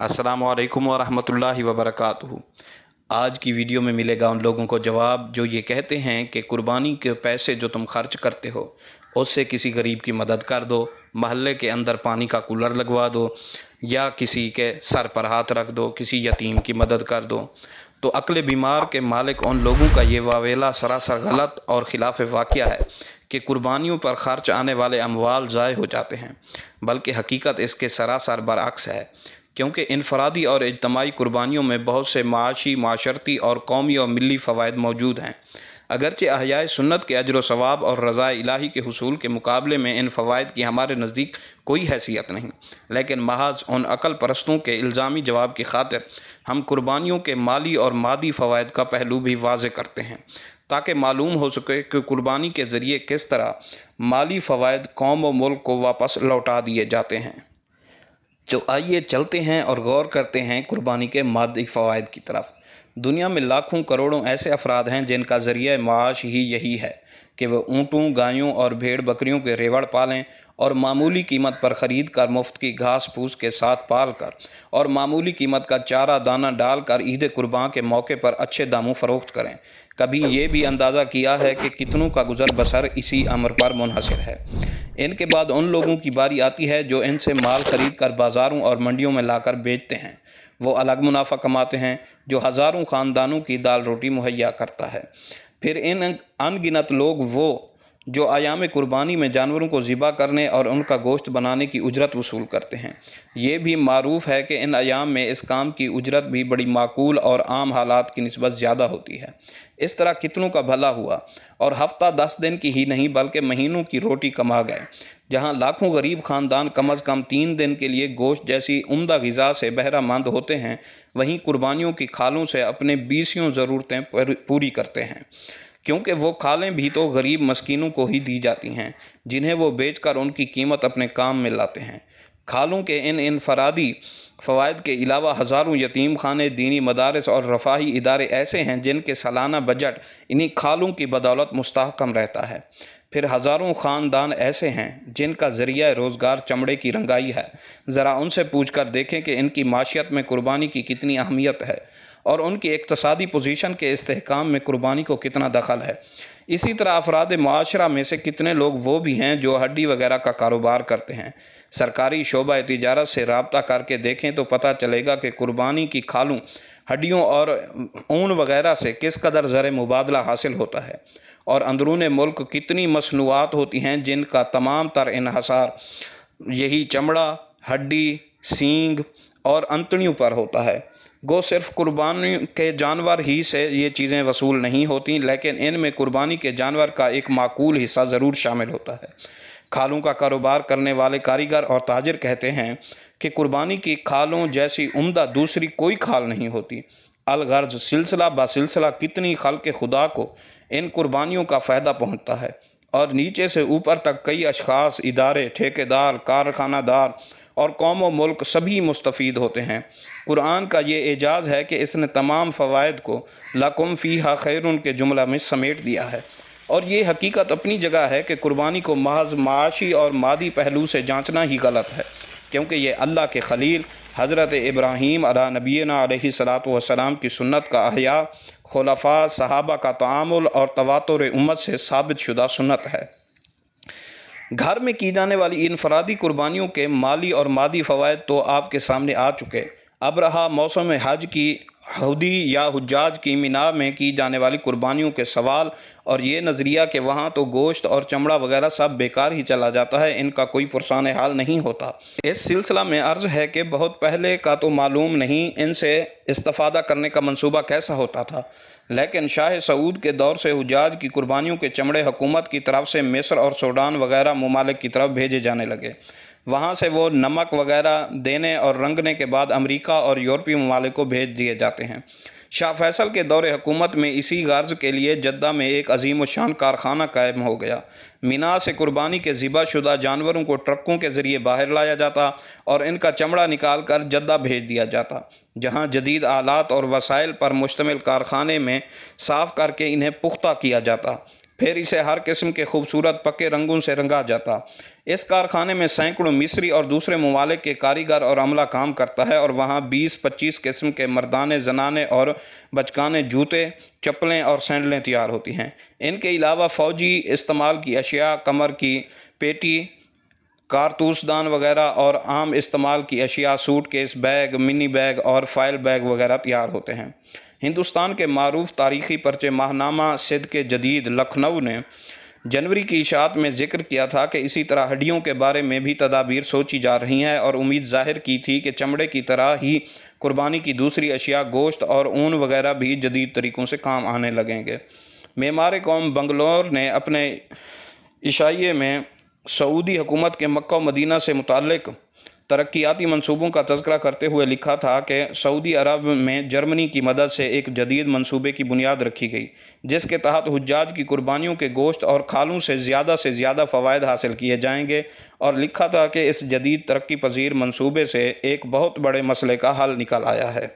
अस्सलामु अलैकुम वरहमतुल्लाहि वबरकातुहू। आज की वीडियो में मिलेगा उन लोगों को जवाब जो ये कहते हैं कि कुर्बानी के पैसे जो तुम खर्च करते हो उससे किसी गरीब की मदद कर दो, महल्ले के अंदर पानी का कूलर लगवा दो या किसी के सर पर हाथ रख दो, किसी यतीम की मदद कर दो। तो अक्ल बीमार के मालिक उन लोगों का ये वावेला सरासर गलत और ख़िलाफ़ वाक़या है कि कुर्बानियों पर ख़र्च आने वाले अमवाल ज़ाय हो जाते हैं, बल्कि हकीकत इसके सरासर बरअक्स है। क्योंकि इनफरादी और इज्तमाही कुर्बानियों में बहुत से माशी, माशरती और कौमी और मिली फ़वाइद मौजूद हैं। अगरचे अहयाए सुन्नत के अजर व सवाब और रज़ा इलाही के हुसूल के मुकाबले में इन फ़वाइद की हमारे नज़दीक कोई हैसियत नहीं, लेकिन महज उन अक़ल परस्तों के इल्ज़ामी जवाब की खातिर हम कुर्बानियों के माली और मादी फ़वाइद का पहलू भी वाज़े करते हैं, ताकि मालूम हो सके कि कुर्बानी के ज़रिए किस तरह माली फ़वाइद कौम व मुल्क को वापस लौटा दिए जाते हैं। तो आइए चलते हैं और गौर करते हैं कुर्बानी के मादी फ़वाइद की तरफ। दुनिया में लाखों करोड़ों ऐसे अफराद हैं जिनका ज़रिया माश ही यही है कि वह ऊँटों, गायों और भेड़ बकरियों के रेवड़ पालें और मामूली कीमत पर ख़रीद कर मुफ्त की घास फूस के साथ पाल कर और मामूली कीमत का चारा दाना डाल कर ईद कुर्बान के मौके पर अच्छे दामों फ़रोख्त करें। कभी ये भी अंदाज़ा किया है कि कितनों का गुज़र बसर इसी अमर पर मुनहसर है। इनके बाद उन लोगों की बारी आती है जो इनसे माल ख़रीद कर बाज़ारों और मंडियों में लाकर बेचते हैं। वो अलग मुनाफा कमाते हैं जो हज़ारों ख़ानदानों की दाल रोटी मुहैया करता है। फिर इन अनगिनत लोग वो जो आयाम कुर्बानी में जानवरों को ज़िबा करने और उनका गोश्त बनाने की उजरत वसूल करते हैं। ये भी मारूफ़ है कि इन अयाम में इस काम की उजरत भी बड़ी माकूल और आम हालात की निस्बत ज़्यादा होती है। इस तरह कितनों का भला हुआ और हफ़्ता 10 दिन की ही नहीं बल्कि महीनों की रोटी कमा गए। जहाँ लाखों गरीब ख़ानदान कम अज़ कम 3 दिन के लिए गोश्त जैसी उम्दा ग़िज़ा से बहरामंद होते हैं, वहीं कुर्बानियों की खालों से अपने बीसियों ज़रूरतें पूरी करते हैं, क्योंकि वो खालें भी तो गरीब मस्कीनों को ही दी जाती हैं, जिन्हें वो बेचकर उनकी कीमत अपने काम में लाते हैं। खालों के इन इनफरादी फ़वाइद के अलावा हज़ारों यतीम खाने, दीनी मदारस और रफ़ाही इदारे ऐसे हैं जिनके सालाना बजट इन्हीं खालों की बदौलत मुस्तहकम रहता है। फिर हज़ारों ख़ानदान ऐसे हैं जिनका ज़रिया रोज़गार चमड़े की रंगाई है। ज़रा उनसे पूछ कर देखें कि इनकी माशियत में कुर्बानी की कितनी अहमियत है और उनकी इक़्तिसादी पोजीशन के इस्तेहकाम में कुर्बानी को कितना दखल है। इसी तरह अफराद माशरा में से कितने लोग वो भी हैं जो हड्डी वगैरह का कारोबार करते हैं। सरकारी शोबा तिजारत से रब्ता करके देखें तो पता चलेगा कि कुर्बानी की खालों, हड्डियों और ऊन वगैरह से किस कदर ज़र मुबादला हासिल होता है और अंदरून मुल्क कितनी मसनूआत होती हैं जिनका तमाम तर इन्हसार यही चमड़ा, हड्डी, सींग और अंतड़ियों पर होता है। गो सिर्फ कुर्बानी के जानवर ही से ये चीज़ें वसूल नहीं होती, लेकिन इनमें कुर्बानी के जानवर का एक माकूल हिस्सा ज़रूर शामिल होता है। खालों का कारोबार करने वाले कारीगर और ताजिर कहते हैं कि कुर्बानी की खालों जैसी उम्दा दूसरी कोई खाल नहीं होती। अलगर्ज सिलसिला ब सिलसिला कितनी खल्क़ खुदा को इन कुर्बानियों का फ़ायदा पहुँचता है और नीचे से ऊपर तक कई अशख़ास, इदारे, ठेकेदार, कारखानादार और कौम व मुल्क सभी मुस्तफ़ीद होते हैं। कुरान का ये एजाज़ है कि इसने तमाम फ़वाइद को लकुम फ़ीहा खैरुन के जुमला में समेट दिया है। और ये हकीकत अपनी जगह है कि कुर्बानी को महज माशी और मादी पहलू से जांचना ही गलत है, क्योंकि ये अल्लाह के खलील हज़रत इब्राहीम अला नबीना अलैहिस्सलातु वस्सलाम की सुन्नत का अहया, खुलफ़ा सहाबा का तआमुल और तवातुर उम्मत से साबित शुदा सुन्नत है। घर में की जाने वाली इनफरादी कुर्बानियों के माली और मादी फ़वाइद तो आपके सामने आ चुके। अब रहा मौसम हज की हौदी या हुज्जाज की मिना में की जाने वाली कुर्बानियों के सवाल और ये नज़रिया कि वहाँ तो गोश्त और चमड़ा वगैरह सब बेकार ही चला जाता है, इनका कोई पुरसान हाल नहीं होता। इस सिलसिला में अर्ज़ है कि बहुत पहले का तो मालूम नहीं इनसे इस्तिफ़ादा करने का मंसूबा कैसा होता था, लेकिन शाह सऊद के दौर से हुज्जाज की कुर्बानियों के चमड़े हुकूमत की तरफ से मिस्र और सूडान वगैरह ममालिक की तरफ भेजे जाने लगे। वहाँ से वो नमक वगैरह देने और रंगने के बाद अमेरिका और यूरोपीय ममालिक को भेज दिए जाते हैं। शाह फैसल के दौर हुकूमत में इसी गर्ज के लिए जद्दा में एक अजीम शान कारखाना कायम हो गया। मिना से कुर्बानी के ज़िबा शुदा जानवरों को ट्रकों के ज़रिए बाहर लाया जाता और इनका चमड़ा निकाल कर जद्दा भेज दिया जाता, जहाँ जदीद आलात और वसाइल पर मुश्तमिल कारखाने में साफ़ करके इन्हें पुख्ता किया जाता। پھر اسے ہر قسم کے خوبصورت پکے رنگوں سے رنگا جاتا۔ اس کارخانے میں سینکڑوں مصری اور دوسرے ممالک کے کاریگر اور عملہ کام کرتا ہے، اور وہاں 20-25 قسم کے مردانے، زنانے اور بچگانے جوتے، چپلیں اور سینڈلیں تیار ہوتی ہیں۔ ان کے علاوہ فوجی استعمال کی اشیاء، کمر کی پیٹی، کارتوس دان وغیرہ اور عام استعمال کی اشیاء، suitcase, bag, money bag اور فائل بیگ وغیرہ تیار ہوتے ہیں۔ ہندوستان کے معروف تاریخی پرچے ماہنامہ صدق جدید لکھنؤ نے جنوری کی اشاعت میں ذکر کیا تھا کہ اسی طرح ہڈیوں کے بارے میں بھی تدابیر سوچی جا رہی ہیں، اور امید ظاہر کی تھی کہ چمڑے کی طرح ہی قربانی کی دوسری اشیاء، گوشت اور اون وغیرہ بھی جدید طریقوں سے کام آنے لگیں گے۔ معمار قوم بنگلور نے اپنے عشائیے میں سعودی حکومت کے مکہ و مدینہ سے متعلق ترقیاتی منصوبوں کا تذکرہ کرتے ہوئے لکھا تھا کہ سعودی عرب میں جرمنی کی مدد سے ایک جدید منصوبے کی بنیاد رکھی گئی، جس کے تحت حجاج کی قربانیوں کے گوشت اور کھالوں سے زیادہ فوائد حاصل کیے جائیں گے، اور لکھا تھا کہ اس جدید ترقی پذیر منصوبے سے ایک بہت بڑے مسئلے کا حل نکل آیا ہے۔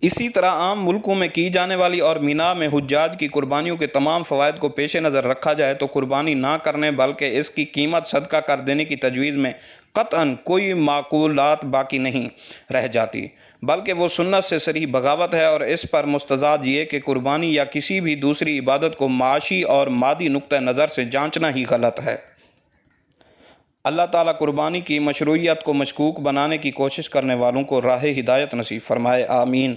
اسی طرح عام ملکوں میں کی جانے والی اور مینا میں حجاج کی قربانیوں کے تمام فوائد کو پیش نظر رکھا جائے تو قربانی نہ کرنے بلکہ اس کی قیمت صدقہ کر دینے کی تجویز میں قطعاً کوئی معقولات باقی نہیں رہ جاتی، بلکہ وہ سنت سے صریح بغاوت ہے، اور اس پر مستزاد یہ کہ قربانی یا کسی بھی دوسری عبادت کو معاشی اور مادی نقطہ نظر سے جانچنا ہی غلط ہے۔ اللہ تعالیٰ قربانی کی مشروعیت کو مشکوک بنانے کی کوشش کرنے والوں کو راہ ہدایت نصیب فرمائے، آمین۔